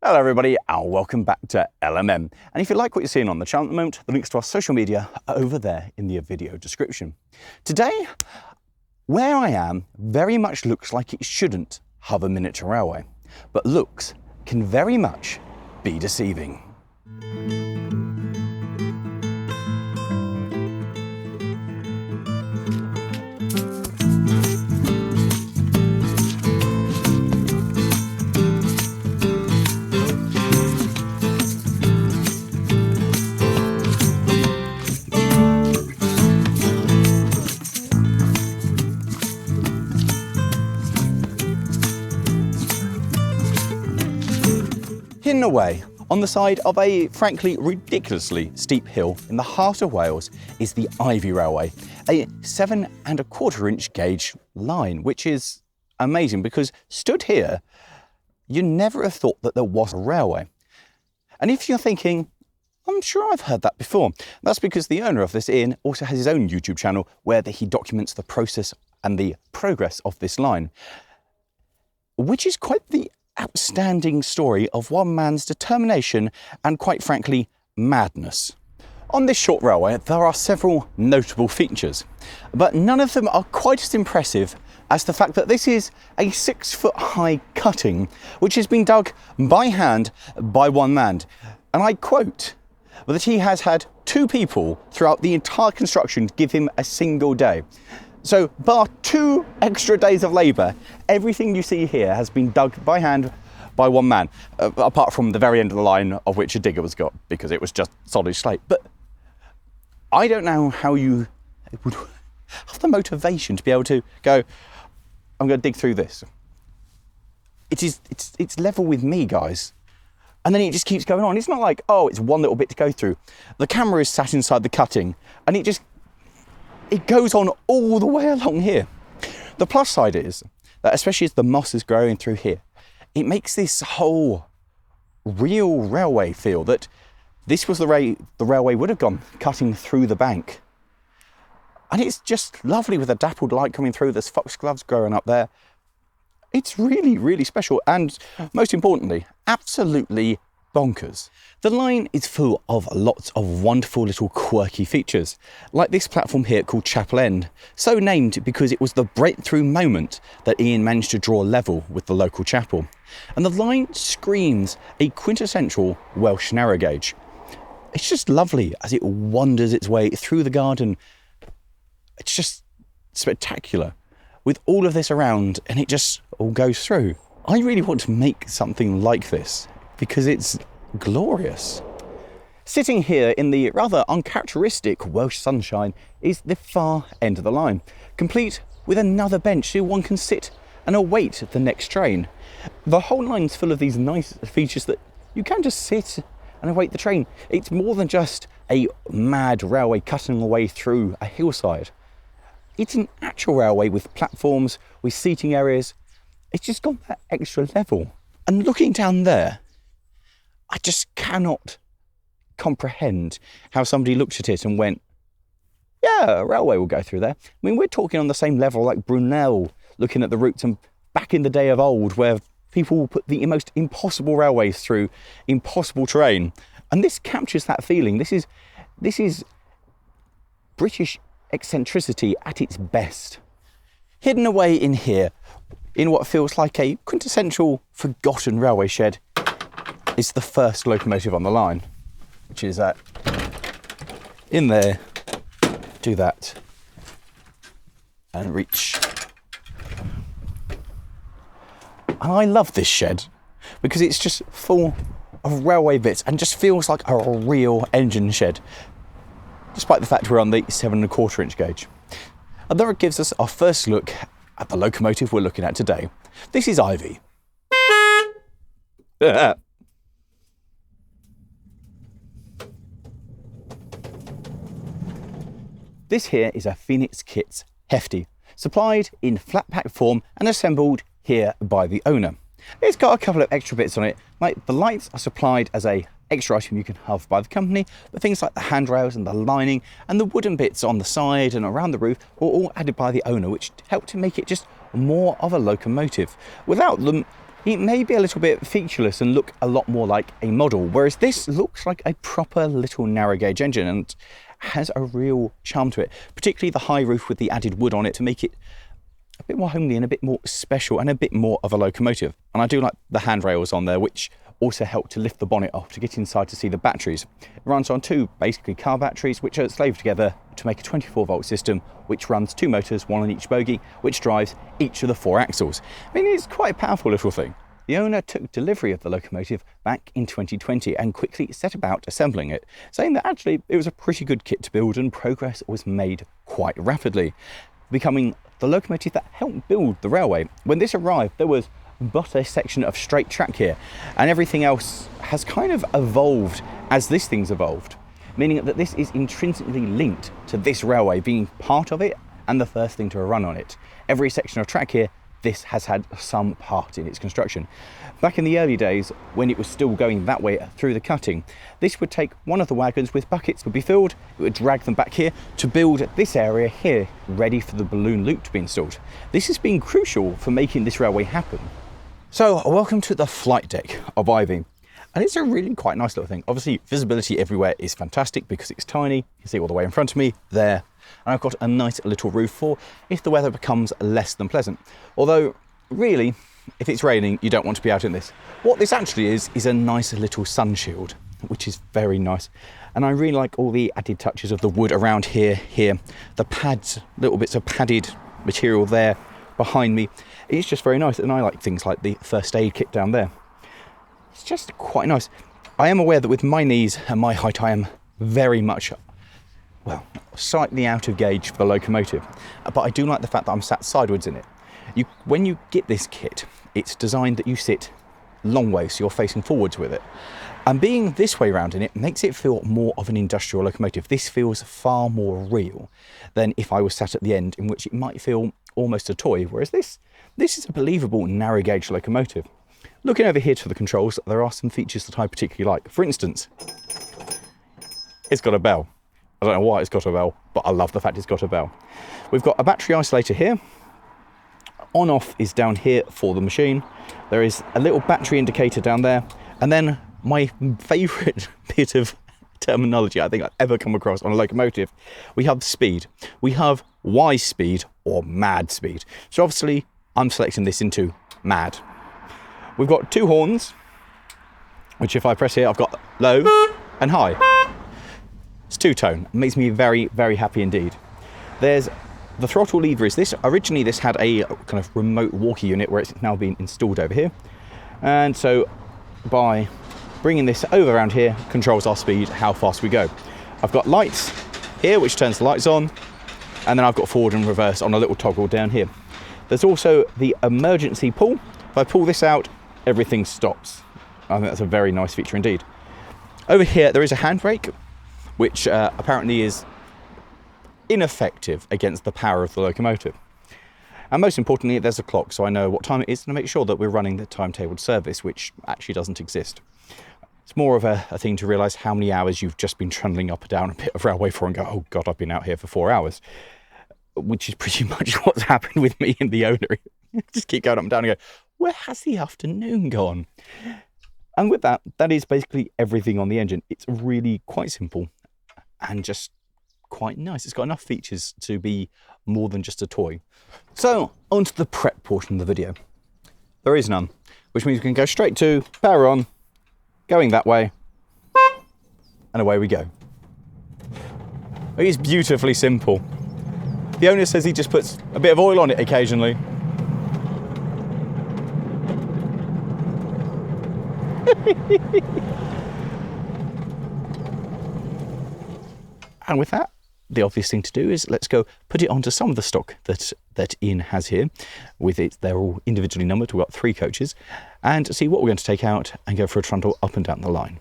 Hello everybody and welcome back to LMM. And if you like what you're seeing on the channel at the moment, the links to our social media are over there in the video description. Today, where I am very much looks like it shouldn't have a miniature railway, but looks can very much be deceiving. Hidden away on the side of a frankly ridiculously steep hill in the heart of Wales is the Ivy Railway, a 7¼ inch gauge line, which is amazing because stood here, you never have thought that there was a railway. And if you're thinking, I'm sure I've heard that before, that's because the owner of this inn also has his own YouTube channel where he documents the process and the progress of this line, which is quite the outstanding story of one man's determination and, quite frankly, madness. On this short railway, there are several notable features, but none of them are quite as impressive as the fact that this is a 6-foot-high cutting, which has been dug by hand by one man. And I quote that he has had 2 people throughout the entire construction give him a single day. So, bar 2 extra days of labour, everything you see here has been dug by hand by one man, apart from the very end of the line of which a digger was got, because it was just solid slate. But I don't know how you would have the motivation to be able to go, I'm going to dig through this. It's level with me, guys. And then it just keeps going on. It's not like, oh, it's one little bit to go through. The camera is sat inside the cutting, and it goes on all the way along here. The plus side is that, especially as the moss is growing through here, it makes this whole real railway feel that this was the way the railway would have gone, cutting through the bank. And it's just lovely with a dappled light coming through. There's foxgloves growing up there. It's really, really special. And most importantly, absolutely bonkers. The line is full of lots of wonderful little quirky features, like this platform here called Chapel End, so named because it was the breakthrough moment that Ian managed to draw level with the local chapel. And the line screams a quintessential Welsh narrow gauge. It's just lovely as it wanders its way through the garden. It's just spectacular with all of this around, and it just all goes through. I really want to make something like this because it's glorious. Sitting here in the rather uncharacteristic Welsh sunshine is the far end of the line, complete with another bench so one can sit and await the next train. The whole line's full of these nice features that you can just sit and await the train. It's more than just a mad railway cutting away through a hillside. It's an actual railway with platforms, with seating areas. It's just got that extra level. And looking down there, I just cannot comprehend how somebody looked at it and went, yeah, a railway will go through there. I mean, we're talking on the same level like Brunel, looking at the routes and back in the day of old where people put the most impossible railways through impossible terrain. And this captures that feeling. This is British eccentricity at its best. Hidden away in here, in what feels like a quintessential forgotten railway shed, is the first locomotive on the line, which is in there, do that, and reach. And I love this shed because it's just full of railway bits and just feels like a real engine shed, despite the fact we're on the 7¼ inch gauge. And there it gives us our first look at the locomotive we're looking at today. This is Ivy. This here is a Phoenix Kits Hefty, supplied in flat pack form and assembled here by the owner. It's got a couple of extra bits on it, like the lights are supplied as a extra item you can have by the company, but things like the handrails and the lining and the wooden bits on the side and around the roof were all added by the owner, which helped to make it just more of a locomotive. Without them, it may be a little bit featureless and look a lot more like a model, whereas this looks like a proper little narrow gauge engine and has a real charm to it, particularly the high roof with the added wood on it to make it a bit more homely and a bit more special and a bit more of a locomotive. And I do like the handrails on there, which also help to lift the bonnet up to get inside to see the batteries. It runs on two basically car batteries, which are slaved together to make a 24-volt system, which runs two motors, one on each bogie, which drives each of the four axles. I mean, it's quite a powerful little thing. The owner took delivery of the locomotive back in 2020 and quickly set about assembling it, saying that actually it was a pretty good kit to build and progress was made quite rapidly, becoming the locomotive that helped build the railway. When this arrived, there was but a section of straight track here, and everything else has kind of evolved as this thing's evolved, meaning that this is intrinsically linked to this railway being part of it and the first thing to run on it. Every section of track here, this has had some part in its construction. Back in the early days, when it was still going that way through the cutting, this would take one of the wagons with buckets would be filled, it would drag them back here to build this area here, ready for the balloon loop to be installed. This has been crucial for making this railway happen. So, welcome to the flight deck of Ivy. And it's a really quite nice little thing. Obviously, visibility everywhere is fantastic because it's tiny. You can see all the way in front of me, there. And I've got a nice little roof for if the weather becomes less than pleasant. Although, really, if it's raining, you don't want to be out in this. What this actually is a nice little sun shield, which is very nice. And I really like all the added touches of the wood around here, the pads, little bits of padded material there behind me. It's just very nice. And I like things like the first aid kit down there. It's just quite nice. I am aware that with my knees and my height, I am very much, well, slightly out of gauge for the locomotive. But I do like the fact that I'm sat sideways in it. When you get this kit, it's designed that you sit long way, so you're facing forwards with it. And being this way around in it makes it feel more of an industrial locomotive. This feels far more real than if I was sat at the end, in which it might feel almost a toy. Whereas this is a believable narrow gauge locomotive. Looking over here to the controls, there are some features that I particularly like. For instance, it's got a bell. I don't know why it's got a bell, but I love the fact it's got a bell. We've got a battery isolator here. On off is down here for the machine. There is a little battery indicator down there. And then my favourite bit of terminology I think I've ever come across on a locomotive, we have speed. We have Y speed or mad speed. So obviously I'm selecting this into mad. We've got two horns, which if I press here, I've got low and high. It's two-tone. It makes me very, very happy indeed. There's the throttle lever is this. Originally, this had a kind of remote walkie unit where it's now been installed over here. And so by bringing this over around here, controls our speed, how fast we go. I've got lights here, which turns the lights on. And then I've got forward and reverse on a little toggle down here. There's also the emergency pull. If I pull this out, everything stops. I think that's a very nice feature indeed. Over here, there is a handbrake, which apparently is ineffective against the power of the locomotive. And most importantly, there's a clock, so I know what time it is to make sure that we're running the timetabled service, which actually doesn't exist. It's more of a thing to realise how many hours you've just been trundling up and down a bit of railway for and go, oh God, I've been out here for 4 hours. Which is pretty much what's happened with me and the owner. Just keep going up and down and go, where has the afternoon gone? And with that, that is basically everything on the engine. It's really quite simple and just quite nice. It's got enough features to be more than just a toy. So, on to the prep portion of the video. There is none, which means we can go straight to power on, going that way, and away we go. It is beautifully simple. The owner says he just puts a bit of oil on it occasionally. And with that, the obvious thing to do is let's go put it onto some of the stock that Ian has here. With it, they're all individually numbered. We've got 3 coaches, and see what we're going to take out and go for a trundle up and down the line.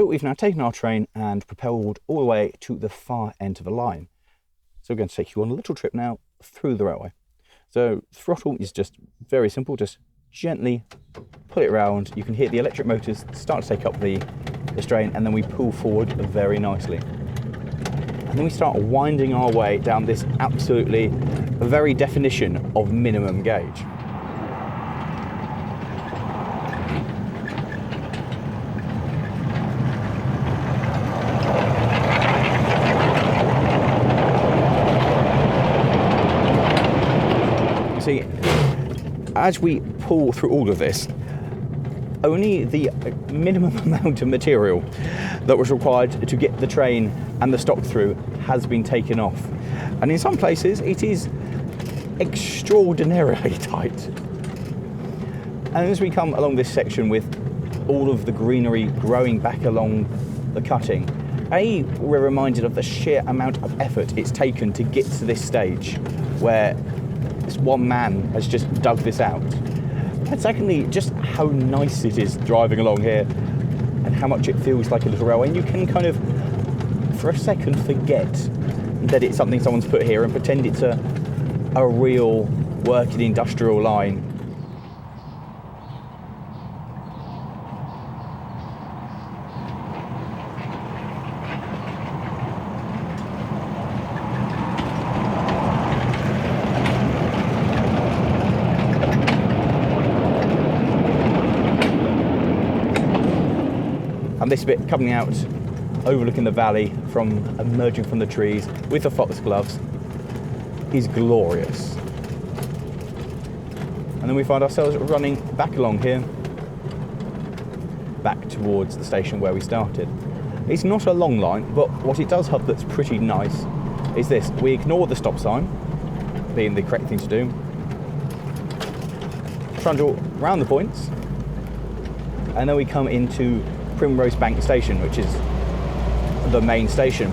We've now taken our train and propelled all the way to the far end of the line. So we're going to take you on a little trip now through the railway. So throttle is just very simple, just gently pull it round. You can hear the electric motors start to take up the strain, and then we pull forward very nicely. And then we start winding our way down this absolutely very definition of minimum gauge. See, as we pull through all of this, only the minimum amount of material that was required to get the train and the stock through has been taken off. And in some places it is extraordinarily tight. And as we come along this section with all of the greenery growing back along the cutting, we're reminded of the sheer amount of effort it's taken to get to this stage where this one man has just dug this out. And secondly, just how nice it is driving along here and how much it feels like a little railway. And you can kind of, for a second, forget that it's something someone's put here and pretend it's a real working industrial line. And this bit coming out, overlooking the valley, emerging from the trees with the foxgloves, is glorious. And then we find ourselves running back along here, back towards the station where we started. It's not a long line, but what it does have that's pretty nice is this. We ignore the stop sign, being the correct thing to do, trundle round the points, and then we come into Primrose Bank Station, which is the main station,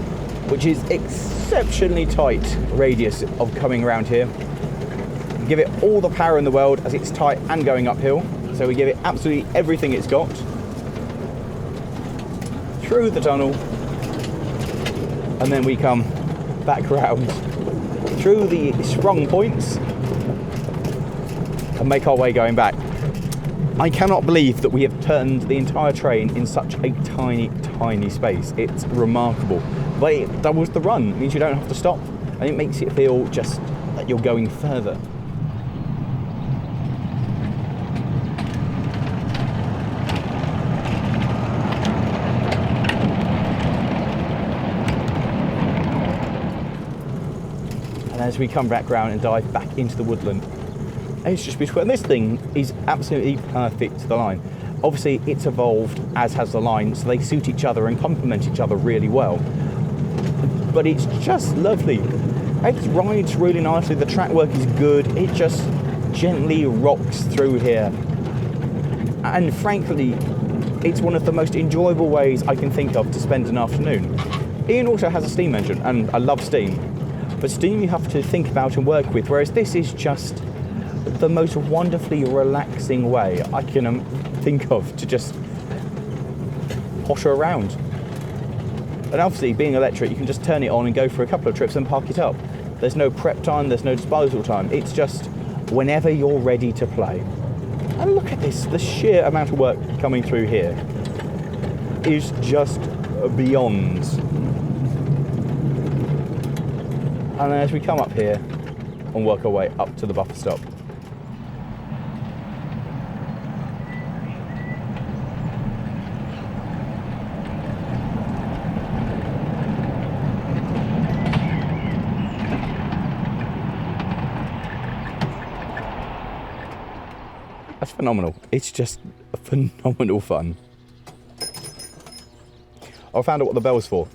which is exceptionally tight radius of coming around here. Give it all the power in the world as it's tight and going uphill, so we give it absolutely everything it's got. Through the tunnel, and then we come back round through the sprung points and make our way going back. I cannot believe that we have turned the entire train in such a tiny, tiny space. It's remarkable. But it doubles the run. It means you don't have to stop. And it makes it feel just that you're going further. And as we come back round and dive back into the woodland, it's just beautiful. And this thing is absolutely perfect to the line. Obviously, it's evolved, as has the line, so they suit each other and complement each other really well. But it's just lovely. It rides really nicely. The track work is good. It just gently rocks through here. And frankly, it's one of the most enjoyable ways I can think of to spend an afternoon. Ian also has a steam engine, and I love steam. But steam you have to think about and work with, whereas this is just the most wonderfully relaxing way I can think of to just potter around. And obviously, being electric, you can just turn it on and go for a couple of trips and park it up. There's no prep time, there's no disposal time. It's just whenever you're ready to play. And look at this, the sheer amount of work coming through here is just beyond. And as we come up here and work our way up to the buffer stop, that's phenomenal. It's just phenomenal fun. I found out what the bell's for.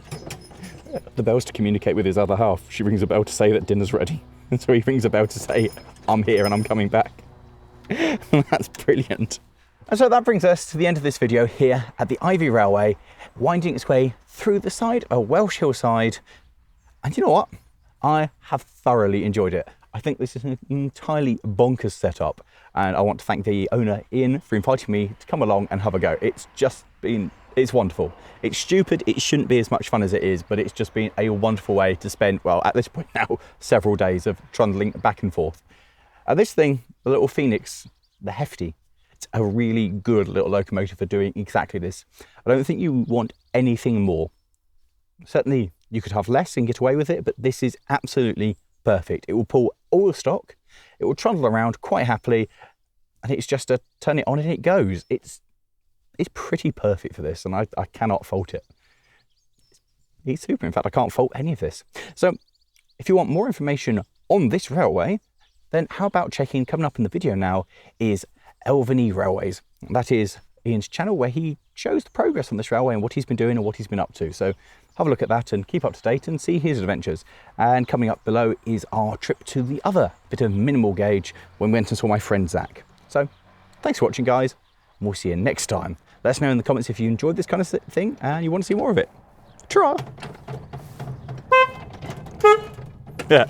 The bell's to communicate with his other half. She rings a bell to say that dinner's ready. And so he rings a bell to say, I'm here and I'm coming back. That's brilliant. And so that brings us to the end of this video here at the Ivy Railway, winding its way through the side of a Welsh hillside. And you know what? I have thoroughly enjoyed it. I think this is an entirely bonkers setup. And I want to thank the owner, Ian, for inviting me to come along and have a go. It's just been It's wonderful. It's stupid, it shouldn't be as much fun as it is, but it's just been a wonderful way to spend, well, at this point now, several days of trundling back and forth. This thing, the little Phoenix, the Hefty, it's a really good little locomotive for doing exactly this. I don't think you want anything more. Certainly you could have less and get away with it, but this is absolutely perfect. It will pull all the stock, it will trundle around quite happily, and it's just to turn it on and it goes. It's pretty perfect for this, and I cannot fault it. It's super. In fact, I can't fault any of this. So if you want more information on this railway, then how about checking, coming up in the video now, is Elvenny Railways. That is Ian's channel where he shows the progress on this railway and what he's been doing and what he's been up to. So have a look at that and keep up to date and see his adventures. And coming up below is our trip to the other bit of minimal gauge when we went and saw my friend Zach. So thanks for watching, guys, and we'll see you next time. Let us know in the comments if you enjoyed this kind of thing and you want to see more of it. Ta-ra! Yeah.